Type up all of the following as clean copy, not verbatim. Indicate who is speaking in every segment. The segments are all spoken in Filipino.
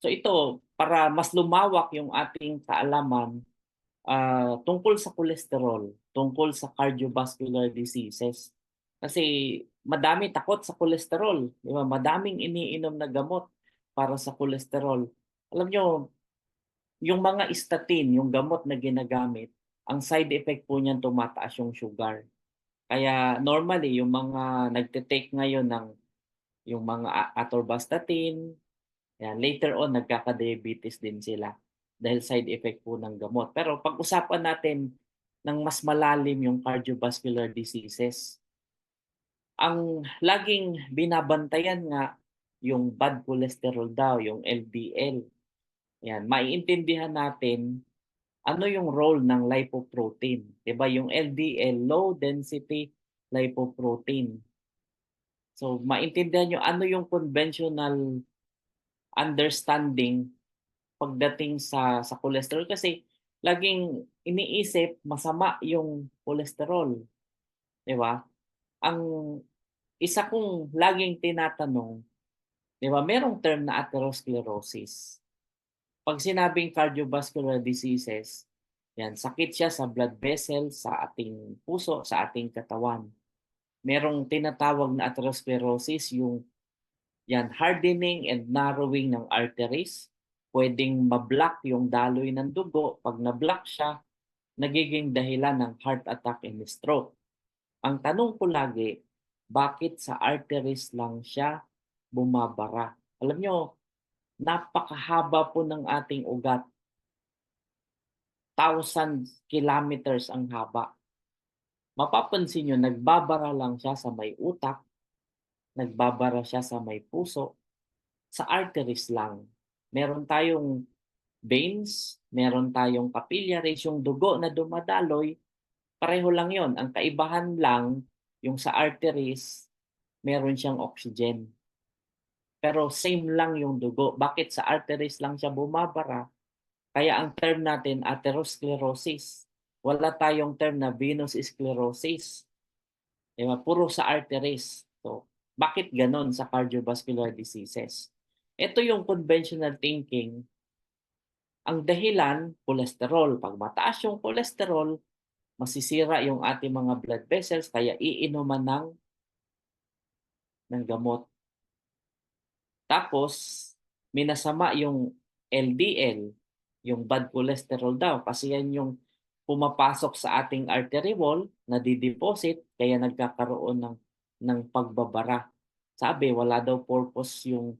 Speaker 1: So ito, para mas lumawak yung ating kaalaman tungkol sa kolesterol, tungkol sa cardiovascular diseases. Kasi madami takot sa kolesterol, di ba? Madaming iniinom na gamot para sa kolesterol. Alam nyo, yung mga statin, yung gamot na ginagamit, ang side effect po niyan tumataas yung sugar. Kaya normally, yung mga nagte-take ngayon ng yung mga atorvastatin, yan, later on nagkaka-diabetes din sila dahil side effect po ng gamot. Pero pag-usapan natin ng mas malalim yung cardiovascular diseases. Ang laging binabantayan nga yung bad cholesterol daw, yung LDL. Yan, maiintindihan natin ano yung role ng lipoprotein. 'Di ba? Yung LDL, low density lipoprotein. So maintindihan nyo ano yung conventional understanding pagdating sa cholesterol kasi laging iniisip masama yung cholesterol, 'di ba? Ang isa kong laging tinatanong, 'di ba, merong term na atherosclerosis. Pag sinabing cardiovascular diseases, yan, sakit siya sa blood vessels, sa ating puso, sa ating katawan. Merong tinatawag na atherosclerosis, yung yan, hardening and narrowing ng arteries. Pwedeng ma-block yung daloy ng dugo. Pag na-block siya, nagiging dahilan ng heart attack and stroke. Ang tanong ko lagi, bakit sa arteries lang siya bumabara? Alam nyo, napakahaba po ng ating ugat. Thousands kilometers ang haba. Mapapansin nyo, nagbabara lang siya sa may utak, nagbabara siya sa may puso, sa arteries lang. Meron tayong veins, meron tayong capillaries, yung dugo na dumadaloy, pareho lang yon. Ang kaibahan lang, yung sa arteries, meron siyang oxygen. Pero same lang yung dugo. Bakit sa arteries lang siya bumabara? Kaya ang term natin, atherosclerosis. Wala tayong term na venous sclerosis. Diba? Puro sa arteries. So, bakit ganon sa cardiovascular diseases? Ito yung conventional thinking. Ang dahilan, cholesterol. Pag mataas yung cholesterol, masisira yung ating mga blood vessels, kaya iinuman ng gamot. Tapos, minasama yung LDL, yung bad cholesterol daw, kasi yan yung pumapasok sa ating artery wall, nadideposit, kaya nagkakaroon ng pagbabara. Sabi, wala daw purpose yung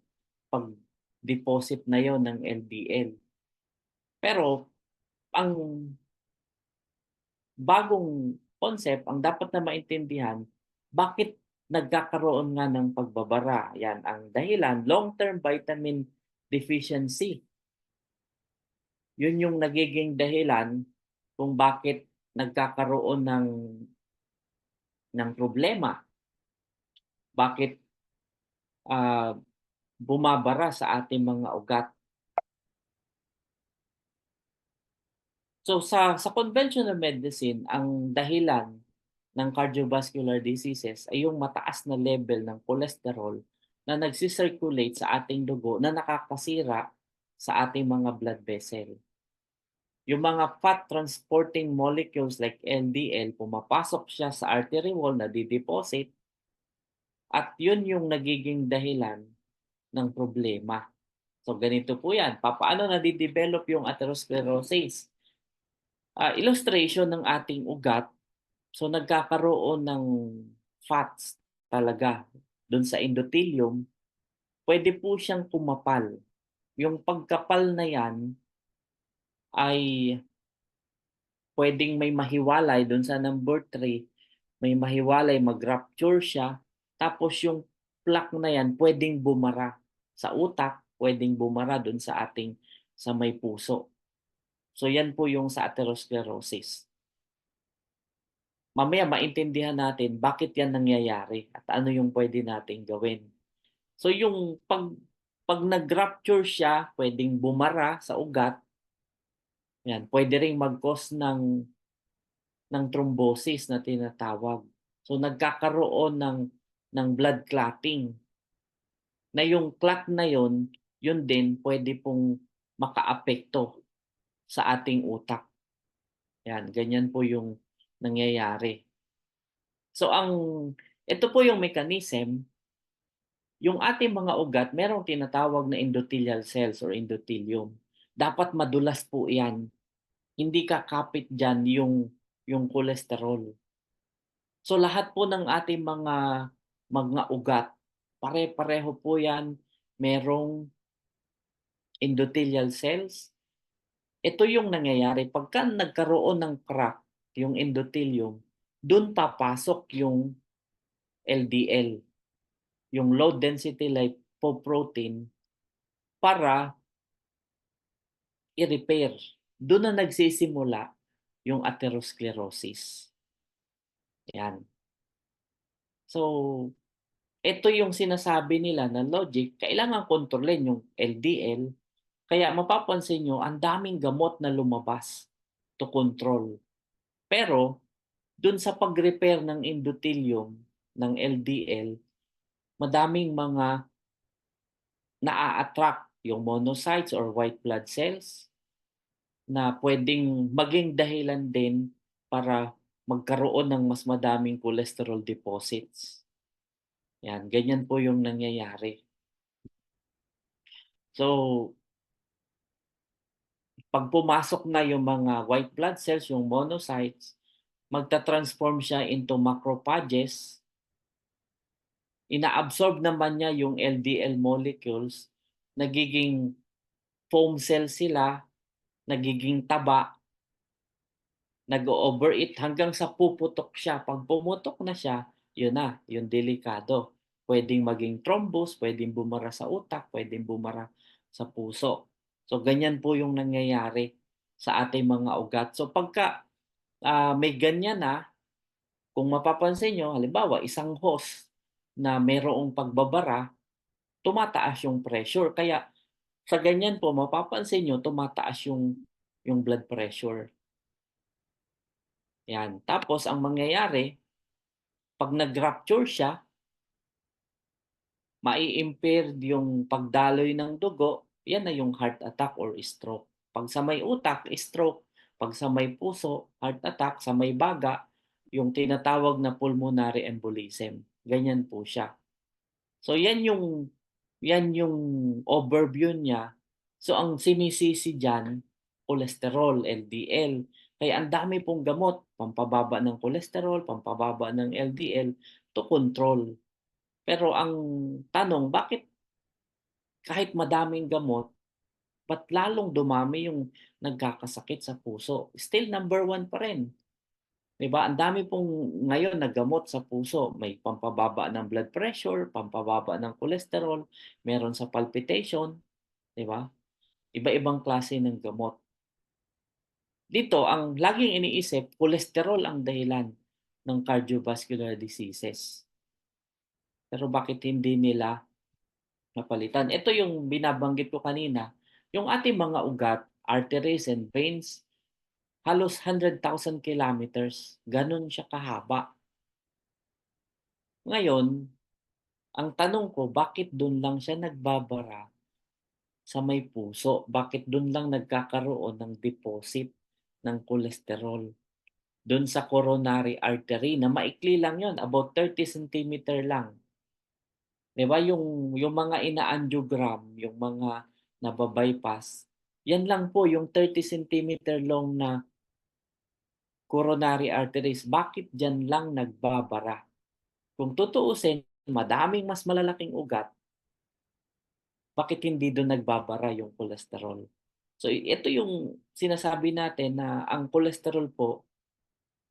Speaker 1: pag-deposit na yon ng LDL. Pero, ang bagong concept, ang dapat na maintindihan, bakit nagkakaroon nga ng pagbabara? Yan ang dahilan, long-term vitamin deficiency. Yun yung nagiging dahilan kung bakit nagkakaroon ng problema. Bakit uh, bumabara sa ating mga ugat. So sa conventional medicine, ang dahilan ng cardiovascular diseases ay yung mataas na level ng cholesterol na nagsisirculate sa ating dugo na nakakasira sa ating mga blood vessel. Yung mga fat transporting molecules like LDL, pumapasok siya sa artery wall na dideposit at yun yung nagiging dahilan ng problema. So ganito po yan. Paano nadidevelop yung atherosclerosis? Illustration ng ating ugat. So nagkakaroon ng fats talaga doon sa endothelium. Pwede po siyang kumapal. Yung pagkapal na yan ay pwedeng may mahiwalay doon sa number 3. May mahiwalay, mag-rupture siya. Tapos yung plaque na yan pwedeng bumara sa utak, pwedeng bumara doon sa ating sa may puso. So yan po yung sa atherosclerosis. Mamaya maintindihan natin bakit yan nangyayari at ano yung pwede nating gawin. So yung pag nag-rupture siya, pwedeng bumara sa ugat. Yan, pwede ring mag-cause ng thrombosis na tinatawag. So nagkakaroon ng blood clotting. Na yung clot na yon, yun din pwede pong makaapekto sa ating utak. Yan, ganyan po yung nangyayari. So ito po yung mechanism, yung ating mga ugat merong tinatawag na endothelial cells or endothelium. Dapat madulas po 'yan, hindi kakapit diyan yung cholesterol. So lahat po ng ating mga ugat, pare-pareho po 'yan, merong endothelial cells. Ito yung nangyayari pagka nagkaroon ng crack yung endothelium, dun papasok yung LDL, yung low density lipoprotein para i-repair. Dun na nagsisimula yung atherosclerosis, 'yan. So, ito yung sinasabi nila na logic, kailangan kontrolin yung LDL, kaya mapapansin niyo ang daming gamot na lumabas to control. Pero dun sa pag-repair ng endothelium ng LDL, madaming mga naa-attract, yung monocytes or white blood cells na puwedeng maging dahilan din para magkaroon ng mas madaming cholesterol deposits. 'Yan, ganyan po yung nangyayari. So, 'pag pumasok na yung mga white blood cells, yung monocytes, magta-transform siya into macrophages, inaabsorb naman niya yung LDL molecules, nagiging foam cells sila, nagiging taba, nag-o-overeat hanggang sa puputok siya. 'Pag pumutok na siya, yun na, yung delikado. Puwedeng maging thrombus, puwedeng bumara sa utak, puwedeng bumara sa puso. So, ganyan po yung nangyayari sa ating mga ugat. So, pagka, may ganyan na, kung mapapansin niyo halimbawa isang hose na mayroong pagbabara, tumataas yung pressure. Kaya sa ganyan po mapapansin niyo tumataas yung blood pressure. 'Yan. Tapos ang mangyayari 'pag nag-rupture siya, mai-impaired yung pagdaloy ng dugo, 'yan na yung heart attack or stroke. 'Pag sa may utak, stroke. 'Pag sa may puso, heart attack. Sa may baga, yung tinatawag na pulmonary embolism. Ganyan po siya. So yan yung overview niya. So ang sinisisi diyan, cholesterol, LDL. Kaya ang dami pong gamot, pampababa ng cholesterol, pampababa ng LDL to control. Pero ang tanong, bakit kahit madaming gamot, ba't lalong dumami yung nagkakasakit sa puso? Still number one pa rin. 'Di ba? Ang dami pong ngayon na gamot sa puso. May pampababa ng blood pressure, pampababa ng cholesterol, meron sa palpitation, 'di ba? Iba-ibang klase ng gamot. Dito ang laging iniisip, cholesterol ang dahilan ng cardiovascular diseases. Pero bakit hindi nila napalitan? Ito yung binabanggit ko kanina, yung ating mga ugat, arteries and veins, halos 100,000 kilometers, gano'n siya kahaba. Ngayon, ang tanong ko, bakit dun lang siya nagbabara sa may puso? Bakit dun lang nagkakaroon ng deposit ng cholesterol? Dun sa coronary artery na maikli lang yon, about 30 centimeter lang. 'Di ba yung mga ina-angiogram, yung mga naba-bypass, yan lang po yung 30 centimeter long na coronary arteries. Bakit diyan lang nagbabara? Kung tutuusin, madaming mas malalaking ugat, bakit hindi dun nagbabara yung cholesterol? So ito yung sinasabi natin na ang cholesterol po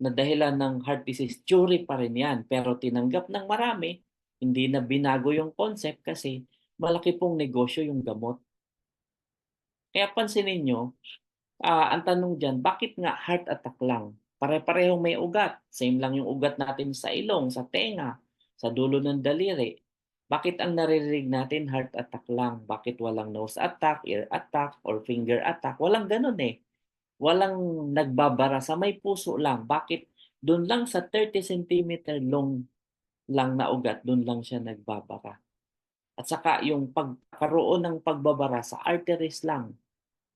Speaker 1: na dahilan ng heart disease, theory pa rin 'yan, pero tinanggap ng marami, hindi na binago yung concept kasi malaki pong negosyo yung gamot. Kaya pansinin niyo, ang tanong diyan, bakit nga heart attack lang? Pare-parehong may ugat, same lang yung ugat natin sa ilong, sa tenga, sa dulo ng daliri. Bakit ang naririnig natin heart attack lang? Bakit walang nose attack, ear attack, or finger attack? Walang gano'n, eh. Walang nagbabara sa may puso lang. Bakit dun lang sa 30 centimeter long lang na ugat, dun lang siya nagbabara? At saka yung pagkaroon ng pagbabara sa arteries lang,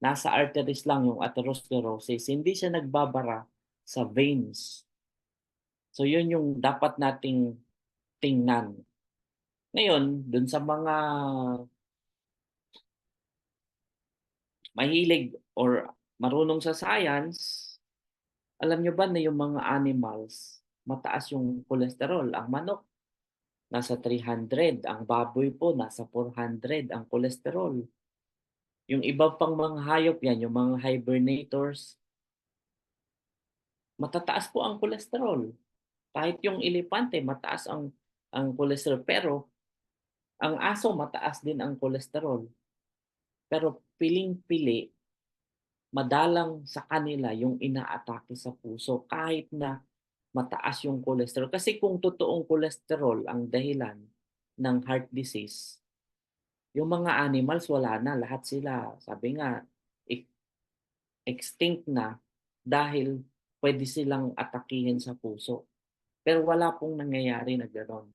Speaker 1: nasa arteries lang yung atherosclerosis, hindi siya nagbabara sa veins. So yun yung dapat nating tingnan. Ngayon, dun sa mga mahilig or marunong sa science, alam nyo ba na yung mga animals, mataas yung cholesterol? Ang manok, nasa 300. Ang baboy po, nasa 400 ang cholesterol. Yung iba pang mga hayop yan, yung mga hibernators, matataas po ang cholesterol. Kahit yung elepante, mataas ang cholesterol. Pero ang aso, mataas din ang cholesterol. Pero piling-pili, madalang sa kanila yung inaatake sa puso kahit na mataas yung cholesterol. Kasi kung totoong cholesterol ang dahilan ng heart disease, yung mga animals wala na, lahat sila. Sabi nga, extinct na dahil pwede silang atakihin sa puso. Pero wala pong nangyayari na gano'n.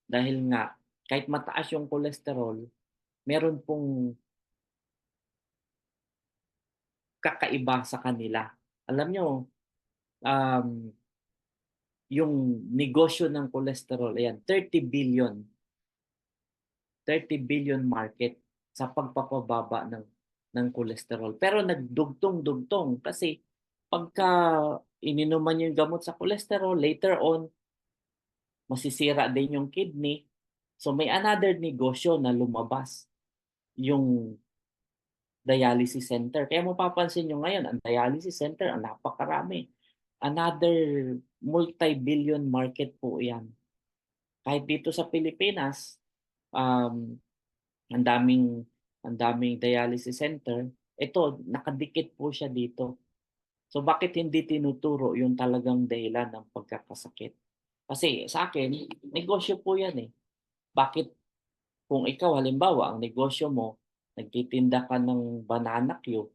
Speaker 1: Dahil nga, kahit mataas yung cholesterol, meron pong kakaiba sa kanila. Alam nyo, um, yung negosyo ng cholesterol, ayan, 30 billion market sa pagpapababa ng cholesterol. Pero nagdugtong-dugtong kasi pagka ininuman yung gamot sa cholesterol, later on, masisira din yung kidney. So may another negosyo na lumabas, yung dialysis center. Kaya mapapansin nyo ngayon, ang dialysis center, ang napakarami. Another multi-billion market po yan. Kahit dito sa Pilipinas, um, ang daming ang daming dialysis center. Ito, nakadikit po siya dito. So bakit hindi tinuturo yung talagang dahilan ng pagkakasakit? Kasi sa akin, negosyo po yan eh. Bakit kung ikaw halimbawa, ang negosyo mo, nagtitinda ka ng banana cue,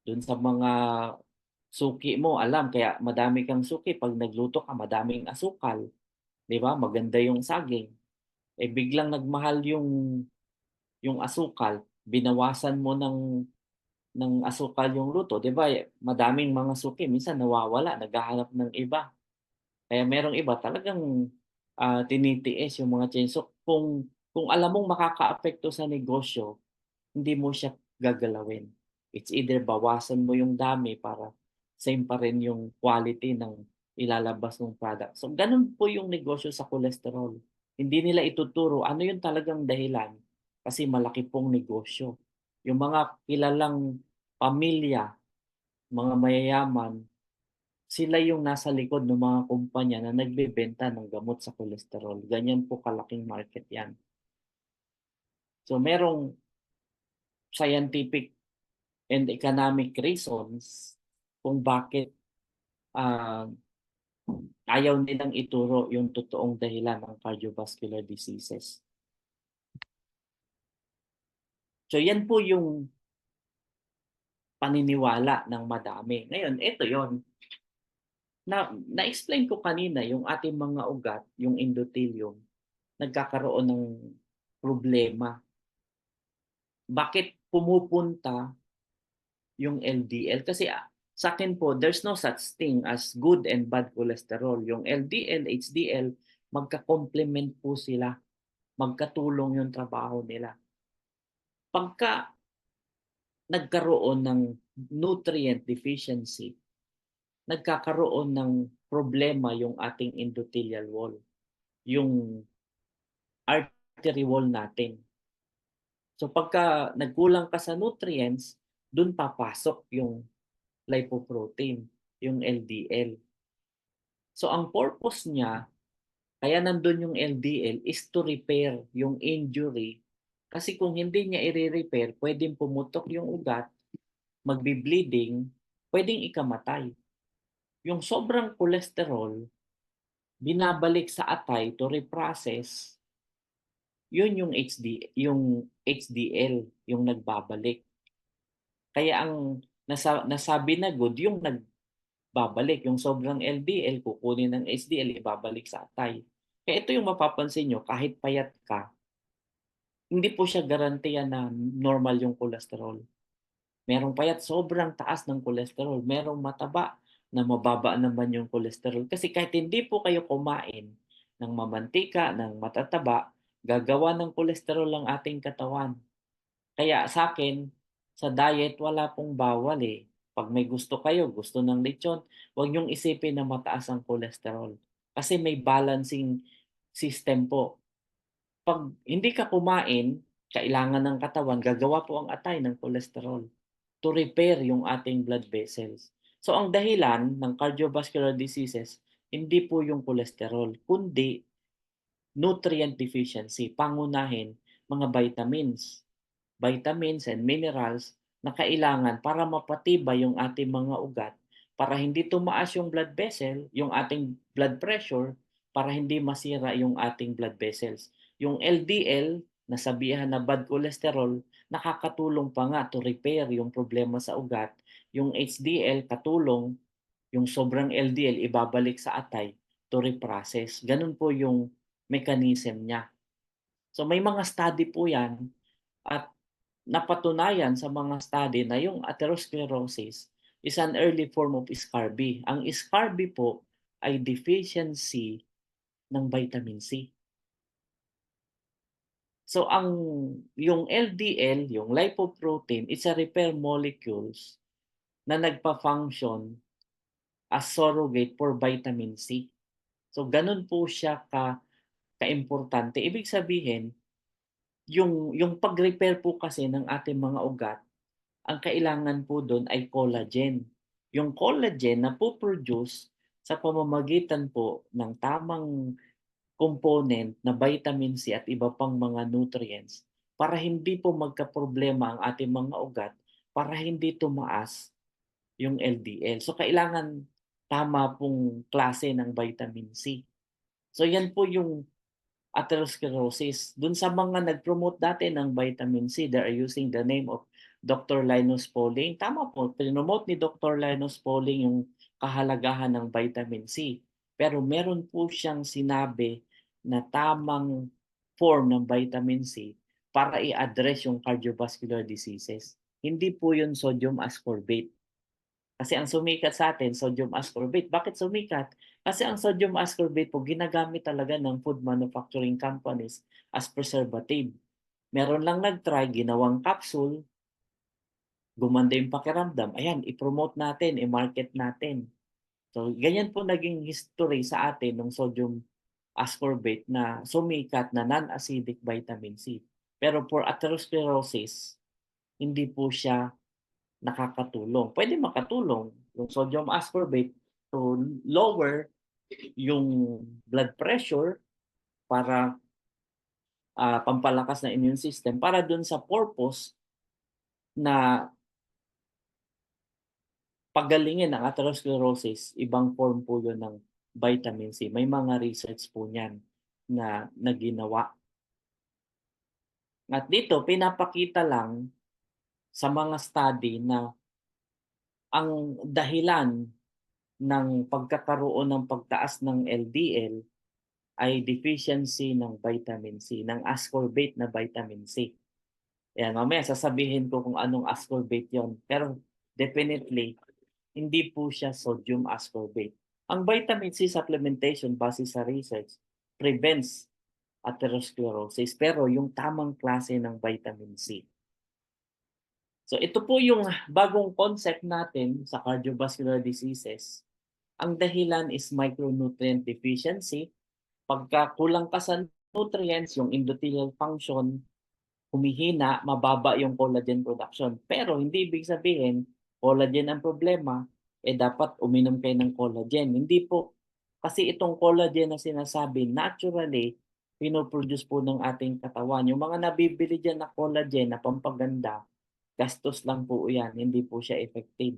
Speaker 1: dun sa mga suki mo, alam, kaya madami kang suki. Pag nagluto ka, madaming asukal. Di ba? Maganda yung saging. Eh biglang nagmahal yung asukal, binawasan mo ng asukal yung luto, 'di ba? Madaming mga suki minsan nawawala, naghahanap ng iba. Kaya merong iba talagang tinitiis yung mga chain. So kung alam mong makakaapekto sa negosyo, hindi mo siya gagalawin. It's either bawasan mo yung dami para same pa rin yung quality ng ilalabas ng product. So ganun po yung negosyo sa cholesterol. Hindi nila ituturo ano yung talagang dahilan kasi malaki pong negosyo. Yung mga kilalang pamilya, mga mayayaman, sila yung nasa likod ng mga kumpanya na nagbebenta ng gamot sa cholesterol. Ganyan po kalaking market yan. So merong scientific and economic reasons kung bakit ah, ayaw nilang ituro yung totoong dahilan ng cardiovascular diseases. So yan po yung paniniwala ng madami. Ngayon, ito yon na-explain ko kanina yung ating mga ugat, yung endothelium, nagkakaroon ng problema. Bakit pumupunta yung LDL? Kasi sa akin po, there's no such thing as good and bad cholesterol. Yung LDL, HDL, magka-complement po sila. Magkatulong yung trabaho nila. Pagka nagkaroon ng nutrient deficiency, nagkakaroon ng problema yung ating endothelial wall, yung artery wall natin. So pagka nagkulang ka sa nutrients, dun papasok yung lipoprotein, yung LDL. So ang purpose niya, kaya nandun yung LDL, is to repair yung injury. Kasi kung hindi niya i-repair, pwedeng pumutok yung ugat, magbi-bleeding, pwedeng ikamatay. Yung sobrang cholesterol, binabalik sa atay to reprocess, yun yung HDL, yung nagbabalik. Kaya ang nasabi na good, yung nagbabalik, yung sobrang LDL, kukunin ng HDL, ibabalik sa atay. Kaya ito yung mapapansin nyo, kahit payat ka, hindi po siya garantiya na normal yung cholesterol. Merong payat sobrang taas ng cholesterol, merong mataba na mababa naman yung cholesterol. Kasi kahit hindi po kayo kumain ng mamantika, ng matataba, gagawa ng cholesterol ang ating katawan. Kaya sa akin sa diet wala pong bawal, eh. 'Pag may gusto kayo, gusto ng lechon, huwag niyong isipin na mataas ang cholesterol. Kasi may balancing system po. 'Pag hindi ka kumain, kailangan ng katawan, gagawa po ang atay ng cholesterol to repair yung ating blood vessels. So ang dahilan ng cardiovascular diseases, hindi po yung cholesterol, kundi nutrient deficiency, pangunahin mga vitamins and minerals na kailangan para mapatibay yung ating mga ugat, para hindi tumaas yung blood vessel, yung ating blood pressure, para hindi masira yung ating blood vessels. Yung LDL, nasabihan na bad cholesterol, nakakatulong pa nga to repair yung problema sa ugat. Yung HDL, katulong, yung sobrang LDL, ibabalik sa atay to reprocess. Ganun po yung mechanism niya. So may mga study po yan at napatunayan sa mga study na yung atherosclerosis is an early form of SCARB. Ang SCARB po ay deficiency ng vitamin C. So yung LDL, yung lipoprotein, it's a repair molecules na nagpa-function as surrogate for vitamin C. So ganun po siya kaimportante. Ibig sabihin, yung pag-repair po kasi ng ating mga ugat, ang kailangan po dun ay collagen. Yung collagen na po-produce sa pamamagitan po ng tamang component na vitamin C at iba pang mga nutrients para hindi po magkaproblema ang ating mga ugat, para hindi tumaas yung LDL. So kailangan tama pong klase ng vitamin C. So yan po yung atherosclerosis. Dun sa mga nag-promote dati ng vitamin C, they are using the name of Dr. Linus Pauling. Tama po, pinomote ni Dr. Linus Pauling yung kahalagahan ng vitamin C. Pero meron po siyang sinabi na tamang form ng vitamin C para i-address yung cardiovascular diseases. Hindi po yun sodium ascorbate. Kasi ang sumikat sa atin sodium ascorbate. Bakit sumikat? Kasi ang sodium ascorbate po ginagamit talaga ng food manufacturing companies as preservative. Meron lang nag-try, ginawang capsule, gumanda yung pakiramdam, ayan, i-promote natin, i-market natin. So, ganyan po naging history sa atin ng sodium ascorbate na sumikat na non-acidic vitamin C. Pero for atherosclerosis, hindi po siya nakakatulong. Pwede makatulong yung sodium ascorbate to lower yung blood pressure para pampalakas ng immune system para dun sa purpose na pagalingin ang atherosclerosis, ibang form po yun ng vitamin C. May mga research po niyan na ginawa. At dito, pinapakita lang sa mga study na ang dahilan ng pagkakaroon ng pagtaas ng LDL ay deficiency ng vitamin C, ng ascorbate na vitamin C. Ayan, mamaya sasabihin ko kung anong ascorbate yon. Pero definitely, hindi po siya sodium ascorbate. Ang vitamin C supplementation base sa research prevents atherosclerosis pero yung tamang klase ng vitamin C. So ito po yung bagong concept natin sa cardiovascular diseases. Ang dahilan is micronutrient deficiency. Pagka kulang ka sa nutrients, yung endothelial function humihina, mababa yung collagen production. Pero hindi ibig sabihin, collagen ang problema, dapat uminom kayo ng collagen. Hindi po. Kasi itong collagen na sinasabi, naturally, pinoproduce po ng ating katawan. Yung mga nabibili dyan na collagen na pampaganda, gastos lang po yan, hindi po siya effective.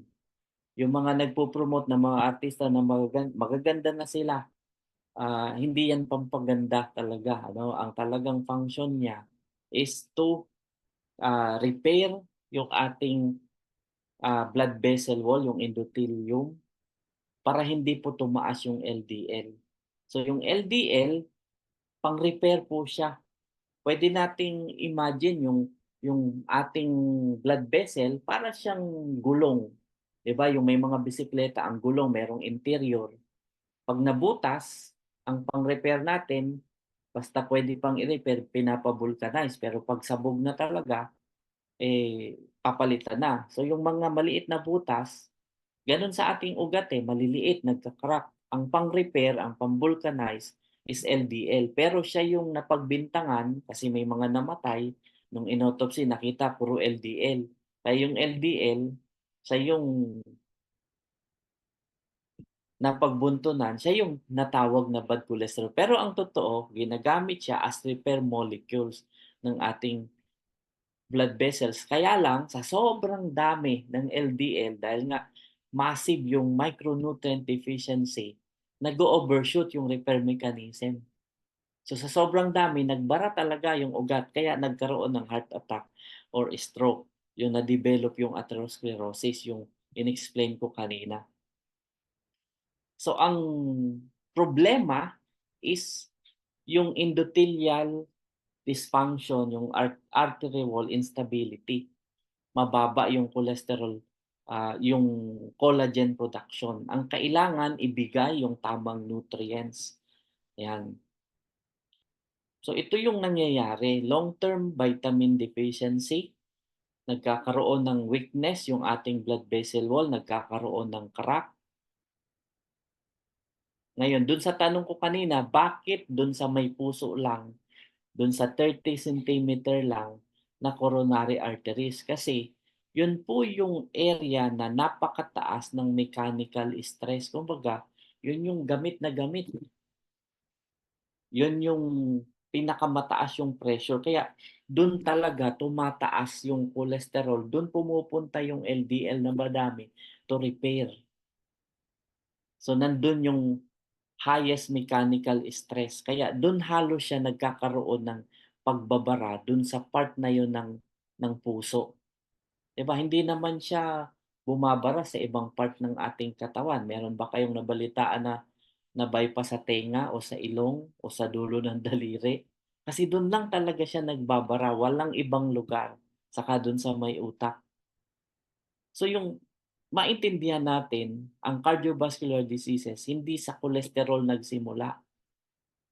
Speaker 1: Yung mga nagpo-promote ng mga artista na magaganda na sila, hindi yan pampaganda talaga. Ano? Ang talagang function niya is to repair yung ating blood vessel wall, yung endothelium, para hindi po tumaas yung LDL. So yung LDL, pang-repair po siya puwede nating imagine yung ating blood vessel para siyang gulong, 'di ba, yung may mga bisikleta ang gulong merong interior. 'Pag nabutas, ang pang-repair natin, basta puwede pang i-repair pinapa-vulcanize, pero 'pag sabog na talaga, papalitan na. So yung mga maliit na butas, gano'n sa ating ugat, maliliit, nagka-crack. Ang pang-repair, ang pang-vulcanize is LDL, pero siya yung napagbintangan kasi may mga namatay, nung inautopsy nakita puro LDL. Kaya yung LDL, siya yung napagbuntunan, siya yung natawag na bad cholesterol. Pero ang totoo, ginagamit siya as repair molecules ng ating blood vessels. Kaya lang sa sobrang dami ng LDL dahil nga massive yung micronutrient deficiency, nag-o-overshoot yung repair mechanism. So sa sobrang dami, nagbara talaga yung ugat kaya nagkaroon ng heart attack or stroke. Yung na-develop yung atherosclerosis, yung inexplain ko kanina. So ang problema is yung endothelial dysfunction, yung artery wall instability. Mababa yung cholesterol, yung collagen production. Ang kailangan ibigay yung tamang nutrients, 'yan. So ito yung nangyayari, long-term vitamin deficiency, nagkakaroon ng weakness yung ating blood vessel wall, nagkakaroon ng crack. Ngayon dun sa tanong ko kanina, bakit dun sa may puso lang, dun sa 30 centimeter lang na coronary arteries? Kasi yun po yung area na napakataas ng mechanical stress. Kumbaga, yun yung gamit na gamit. Yun yung pinakamataas yung pressure. Kaya dun talaga tumataas yung cholesterol. Dun pumupunta yung LDL na madami to repair. So nandun yung highest mechanical stress. Kaya dun halos siya nagkakaroon ng pagbabara dun sa part na yun ng puso. 'Di ba hindi naman siya bumabara sa ibang part ng ating katawan. Meron ba kayong nabalitaan na na-bypass sa tenga o sa ilong o sa dulo ng daliri? Kasi dun lang talaga siya nagbabara, walang ibang lugar, saka dun sa may utak. So yung maintindihan natin ang cardiovascular diseases hindi sa cholesterol nagsimula.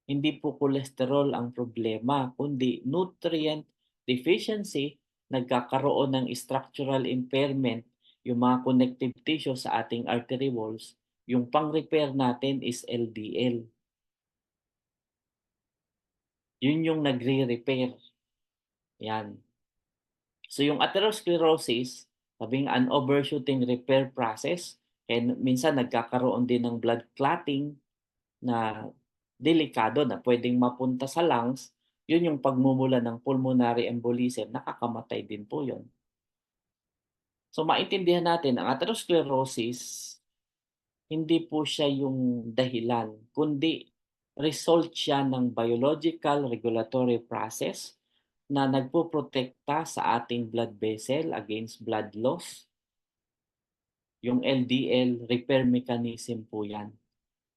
Speaker 1: Hindi po cholesterol ang problema kundi nutrient deficiency, nagkakaroon ng structural impairment yung mga connective tissue sa ating artery walls, yung pang-repair natin is LDL. Yun yung nagre-repair, 'yan. So yung atherosclerosis, sabing an overshooting repair process, kaya minsan nagkakaroon din ng blood clotting na delikado na puwedeng mapunta sa lungs, yun yung pagmumula ng pulmonary embolism, nakakamatay din po yun. So maintindihan natin ang atherosclerosis, hindi po siya yung dahilan, kundi result siya ng biological regulatory process na nagpoprotekta sa ating blood vessel against blood loss. Yung LDL repair mechanism po yan.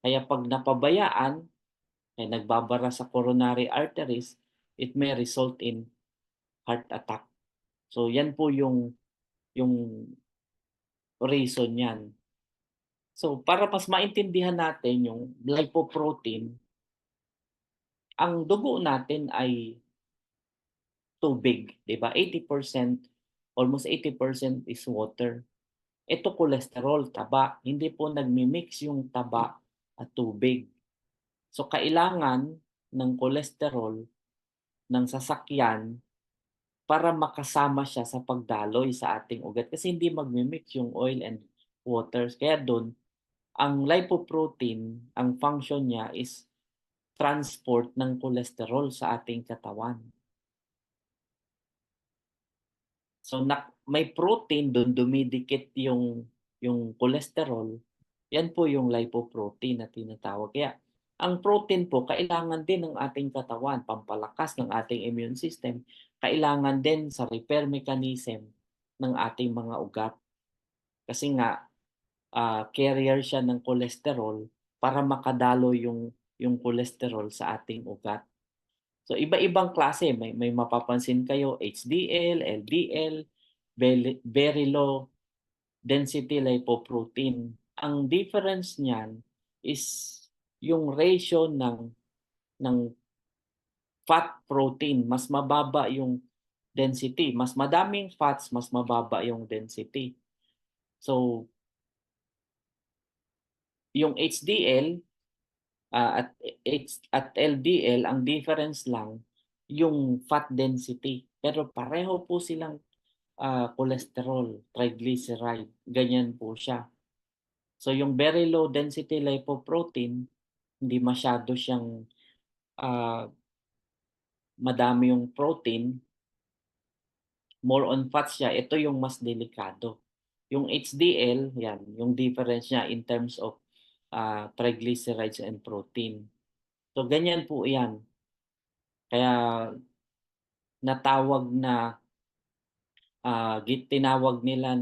Speaker 1: Kaya 'pag napabayaan, nagbabara sa coronary arteries, it may result in heart attack. So yan po yung reason niyan. So para mas maintindihan natin yung lipoprotein, ang dugo natin ay tubig, 'di ba? 80%, almost 80% is water. Ito cholesterol, taba, hindi po nagmi-mix yung taba at tubig. So kailangan ng cholesterol ng sasakyan para makasama siya sa pagdaloy sa ating ugat kasi hindi magmi-mix yung oil and waters. Kaya dun, ang lipoprotein, ang function niya is transport ng cholesterol sa ating katawan. So may protein dun dumidikit yung cholesterol, yan po yung lipoprotein na tinatawag. Kaya ang protein po kailangan din ng ating katawan, pampalakas ng ating immune system, kailangan din sa repair mechanism ng ating mga ugat. Kasi nga, carrier siya ng cholesterol para makadalo yung cholesterol sa ating ugat. So iba-ibang klase, may mapapansin kayo HDL, LDL, very low density lipoprotein. Ang difference niyan is yung ratio ng fat protein, mas mababa yung density, mas madaming fats, mas mababa yung density. So yung HDL at LDL, ang difference lang yung fat density. Pero pareho po silang cholesterol, triglyceride, ganyan po siya. So yung very low density lipoprotein, hindi masyado siyang ah, madami yung protein, more on fats siya, ito yung mas delikado. Yung HDL, yan, yung difference niya in terms of triglycerides and protein. So ganyan po yan. Kaya natawag na, tinawag nila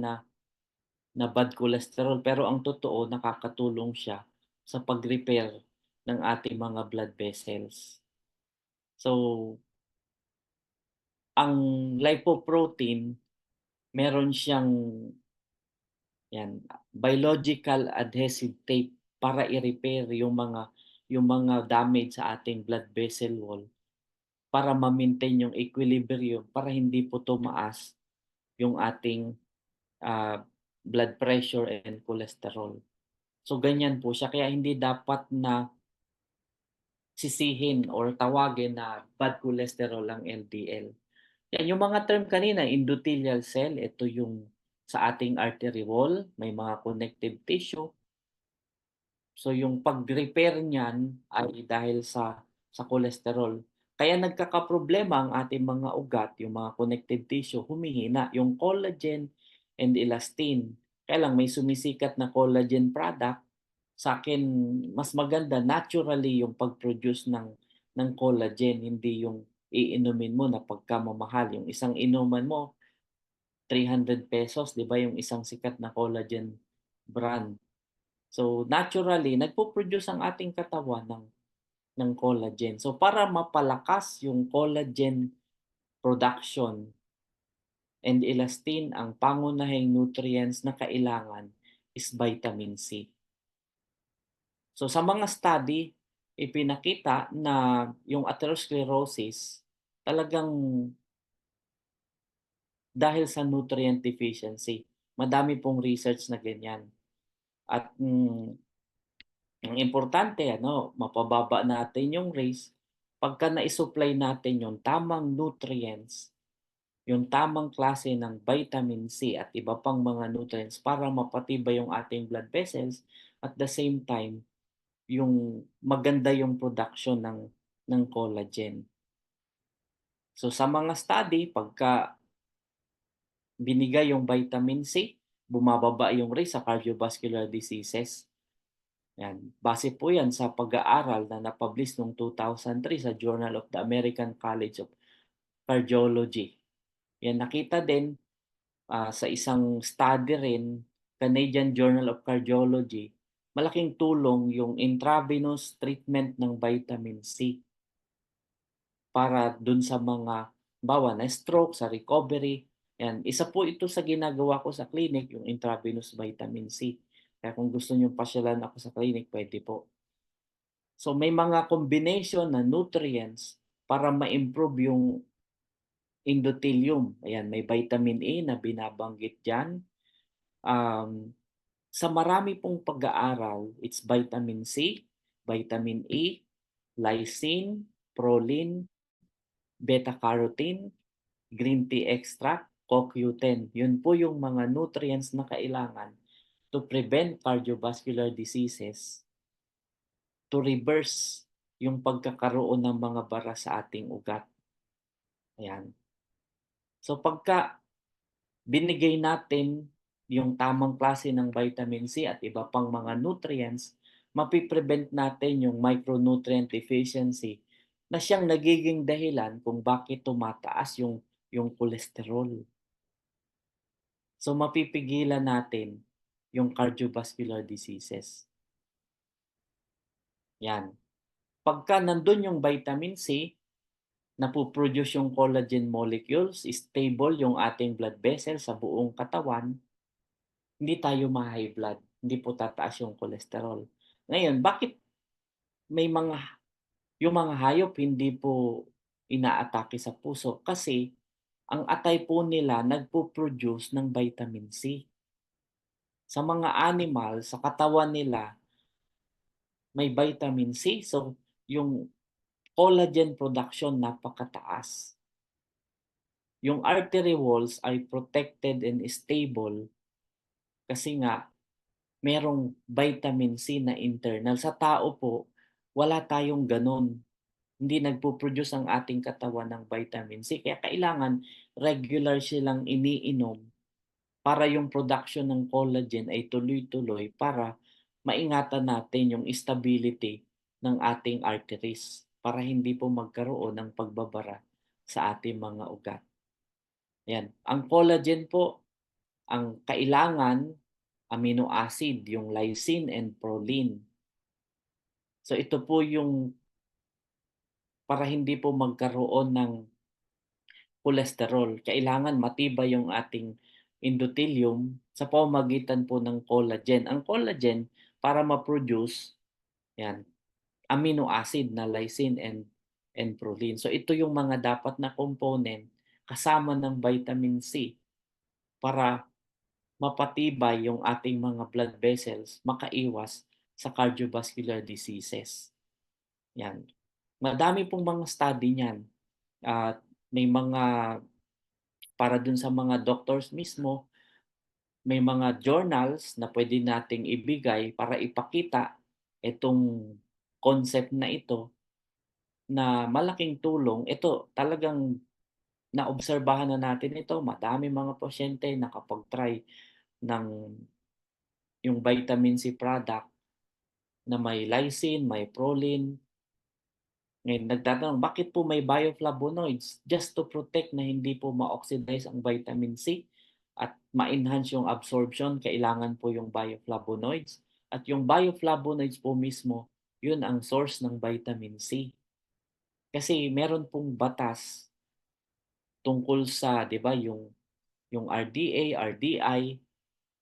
Speaker 1: na bad cholesterol, pero ang totoo nakakatulong siya sa pag-repair ng ating mga blood vessels. So ang lipoprotein, meron siyang yan, biological adhesive tape para i-repair yung mga damage sa ating blood vessel wall, para ma-maintain yung equilibrium, para hindi po tumaas yung ating ah, blood pressure and cholesterol. So ganyan po siya, kaya hindi dapat na sisihin or tawagin na bad cholesterol ang LDL. Yan yung mga term kanina, endothelial cell, ito yung sa ating artery wall, may mga connective tissue. So yung pag-repair niyan ay dahil sa cholesterol. Kaya nagkakaproblema ang ating mga ugat, yung mga connective tissue, humihina yung collagen and elastin. Kaya lang may sumisikat na collagen product. Sa akin mas maganda naturally yung pag-produce ng collagen, hindi yung iinumin mo na pagkamamahal. Yung isang inuman mo 300 pesos, 'di ba, yung isang sikat na collagen brand. So naturally nagpo-produce ang ating katawan ng collagen. So para mapalakas yung collagen production and elastin, ang pangunahing nutrients na kailangan is vitamin C. So sa mga study, ipinakita na yung atherosclerosis talagang dahil sa nutrient deficiency. Madami pong research na ganyan. At ang importante, mapababa natin yung risk pagka na-supply natin yung tamang nutrients, yung tamang klase ng vitamin C at iba pang mga nutrients para mapatibay yung ating blood vessels, at the same time yung maganda yung production ng collagen. So sa mga study, pagka binigay yung vitamin C, bumababa yung risk sa cardiovascular diseases. Yan. Base po yan sa pag-aaral na napublish noong 2003 sa Journal of the American College of Cardiology. Yan, nakita din sa isang study rin, Canadian Journal of Cardiology, malaking tulong yung intravenous treatment ng vitamin C para dun sa mga bawa na stroke, sa recovery. Yan. Isa po ito sa ginagawa ko sa clinic, yung intravenous vitamin C. Kaya kung gusto niyo pasyalan ako sa clinic, pwede po. So may mga combination na nutrients para ma-improve yung endothelium. Ayan, may vitamin A na binabanggit dyan. Sa marami pong pag-aaral, it's vitamin C, vitamin E, lysine, proline, beta-carotene, green tea extract, CoQ10. Yun po yung mga nutrients na kailangan to prevent cardiovascular diseases, to reverse yung pagkakaroon ng mga bara sa ating ugat. Ayan. So pagka binigay natin yung tamang klase ng vitamin C at iba pang mga nutrients, mapiprevent natin yung micronutrient deficiency na siyang nagiging dahilan kung bakit tumataas yung cholesterol. So mapipigilan natin yung cardiovascular diseases. Yan. Pagka nandun yung vitamin C, napo-produce yung collagen molecules, stable yung ating blood vessel sa buong katawan, hindi tayo ma-high blood, hindi po tataas yung cholesterol. Ngayon, bakit may mga yung mga hayop hindi po inaatake sa puso? Kasi ang atay po nila nagpo-produce ng vitamin C. Sa mga animal, sa katawan nila may vitamin C, so yung collagen production napakataas. Yung artery walls ay protected and stable kasi nga merong vitamin C na internal. Sa tao po, wala tayong gano'n. Hindi nagpo-produce ang ating katawan ng vitamin C kaya kailangan regular silang iniinom para yung production ng collagen ay tuloy-tuloy para maingatan natin yung stability ng ating arteries para hindi po magkaroon ng pagbabara sa ating mga ugat. Yan. Ang collagen po, ang kailangan amino acid, yung lysine and proline. So ito po yung para hindi po magkaroon ng cholesterol, kailangan matibay yung ating endothelium sa pamamagitan po ng collagen. Ang collagen para ma-produce, yan, amino acid na lysine and proline. So ito yung mga dapat na component kasama ng vitamin C para mapatibay yung ating mga blood vessels, makaiwas sa cardiovascular diseases. Yan. Madami pong mga study niyan at may mga para dun sa mga doctors mismo, may mga journals na pwede nating ibigay para ipakita itong concept na ito na malaking tulong. Ito talagang naobserbahan na natin ito, madami mga pasyente nakapag-try ng yung vitamin C product na may lysine, may proline. Ngayon nagtatanong, bakit po may bioflavonoids? Just to protect na hindi po ma-oxidize ang vitamin C at ma-enhance yung absorption, kailangan po yung bioflavonoids. At yung bioflavonoids po mismo, yun ang source ng vitamin C. Kasi meron pong batas tungkol sa, 'di ba, yung RDA, RDI.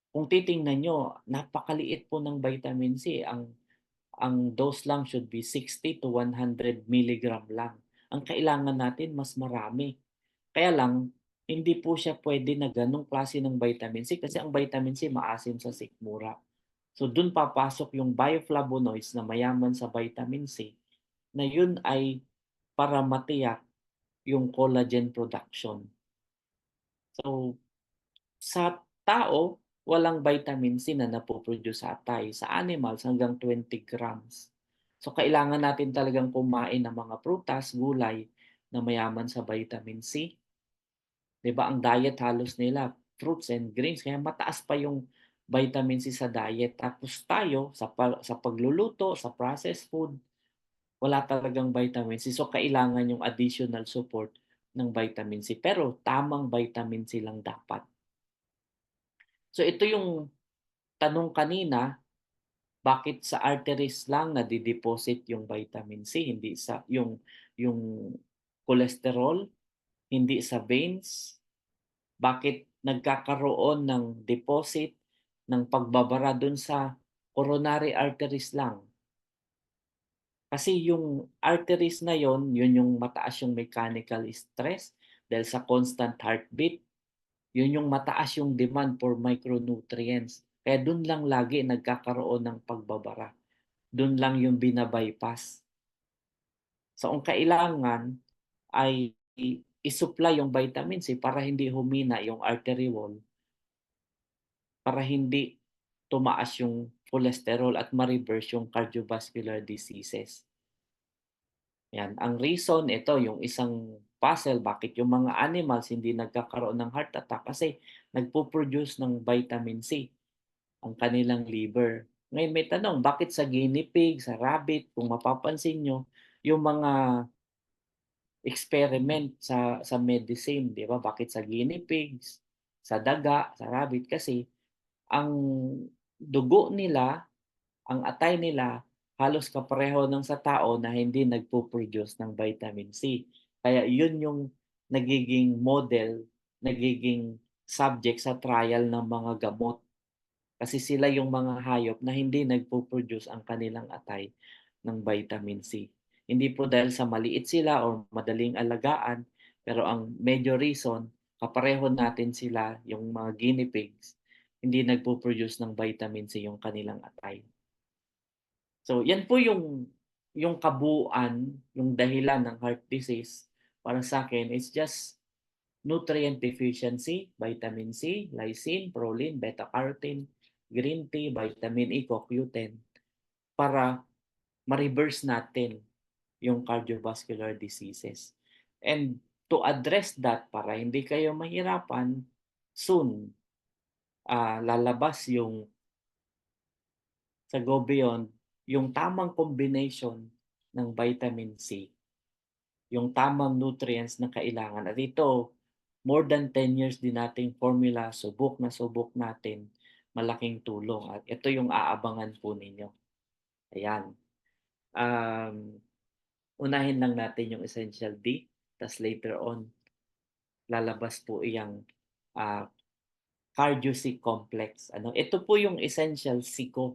Speaker 1: Kung titingnan nyo, napakaliit po ng vitamin C. Ang dose lang should be 60 to 100 milligram lang. Ang kailangan natin mas marami. Kaya lang, hindi po siya pwede na ganong klase ng vitamin C kasi ang vitamin C maasim sa sikmura. So dun papasok yung bioflavonoids na mayaman sa vitamin C na yun ay para matiyak yung collagen production. So sa tao, walang vitamin C na napo-produce sa atay. Sa animals, hanggang 20 grams. So, kailangan natin talagang kumain ng mga prutas, gulay na mayaman sa vitamin C. 'Di ba ang diet halos nila, fruits and greens. Kaya mataas pa yung vitamin C sa diet. Tapos tayo, sa pagluluto, sa processed food, wala talagang vitamin C. So, kailangan yung additional support ng vitamin C. Pero tamang vitamin C lang dapat. So ito yung tanong kanina, bakit sa arteries lang nade-deposit yung vitamin C, hindi sa yung cholesterol, hindi sa veins? Bakit nagkakaroon ng deposit ng pagbabara dun sa coronary arteries lang? Kasi yung arteries na yun yung mataas yung mechanical stress dahil sa constant heartbeat. Yun yung mataas yung demand for micronutrients. Kaya dun lang lagi nagkakaroon ng pagbabara. Dun lang yung binabypass. So ang kailangan ay i-supply yung vitamin C para hindi humina yung artery wall, para hindi tumaas yung cholesterol at ma-reverse yung cardiovascular diseases. Yan. Ang reason, ito yung isang puzzle, bakit yung mga animals hindi nagkakaroon ng heart attack kasi nagpo-produce ng vitamin C ang kanilang liver. Ngayon may tanong, bakit sa guinea pig, sa rabbit, kung mapapansin nyo, yung mga experiment sa medicine, di ba? Bakit sa guinea pigs, sa daga, sa rabbit? Kasi ang dugo nila, ang atay nila, halos kapareho ng sa tao na hindi nagpo-produce ng vitamin C. Kaya yun yung nagiging model, nagiging subject sa trial ng mga gamot. Kasi sila yung mga hayop na hindi nagpo-produce ang kanilang atay ng vitamin C. Hindi po dahil sa maliit sila or madaling alagaan, pero ang major reason, kapareho natin sila, yung mga guinea pigs, hindi nagpo-produce ng vitamin C yung kanilang atay. So, yan po yung kabuuan, yung dahilan ng heart disease para sa akin is just nutrient deficiency, vitamin C, lysine, proline, beta-carotene, green tea, vitamin E, CoQ10 para ma-reverse natin yung cardiovascular diseases. And to address that para hindi kayo mahirapan, soon lalabas yung sa Go Beyond yung tamang combination ng vitamin C, yung tamang nutrients na kailangan. At ito, more than 10 years din nating formula, subok na subok natin, malaking tulong. At ito yung aabangan po ninyo. Ayan. Um, Unahin lang natin yung Essential D, tas later on, lalabas po iyang uh, Cardio-C complex. Ito po yung Essential C ko,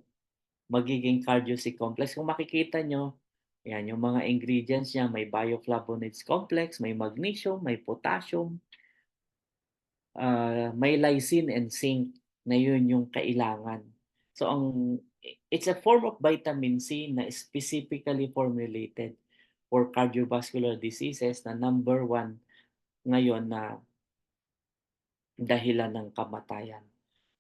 Speaker 1: magiging Cardio-C complex. Kung makikita nyo, yan, yung mga ingredients niya, may bioflavonoids complex, may magnesium, may potassium, may lysine and zinc na yun yung kailangan. So it's a form of vitamin C na specifically formulated for cardiovascular diseases na number one ngayon na dahilan ng kamatayan,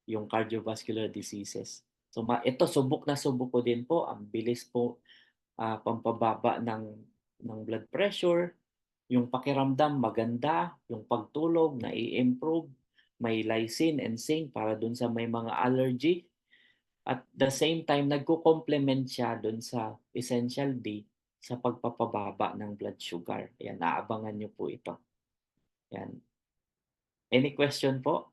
Speaker 1: yung cardiovascular diseases. So ito subok na subok ko din po, ang bilis po pampababa ng blood pressure, yung pakiramdam maganda, yung pagtulog na i-improve, may lysine and zinc para dun sa may mga allergy. At the same time, nagko-complement siya dun sa Essential D sa pagpapababa ng blood sugar. Ayan, naabangan nyo po ito. Ayan. Any question po?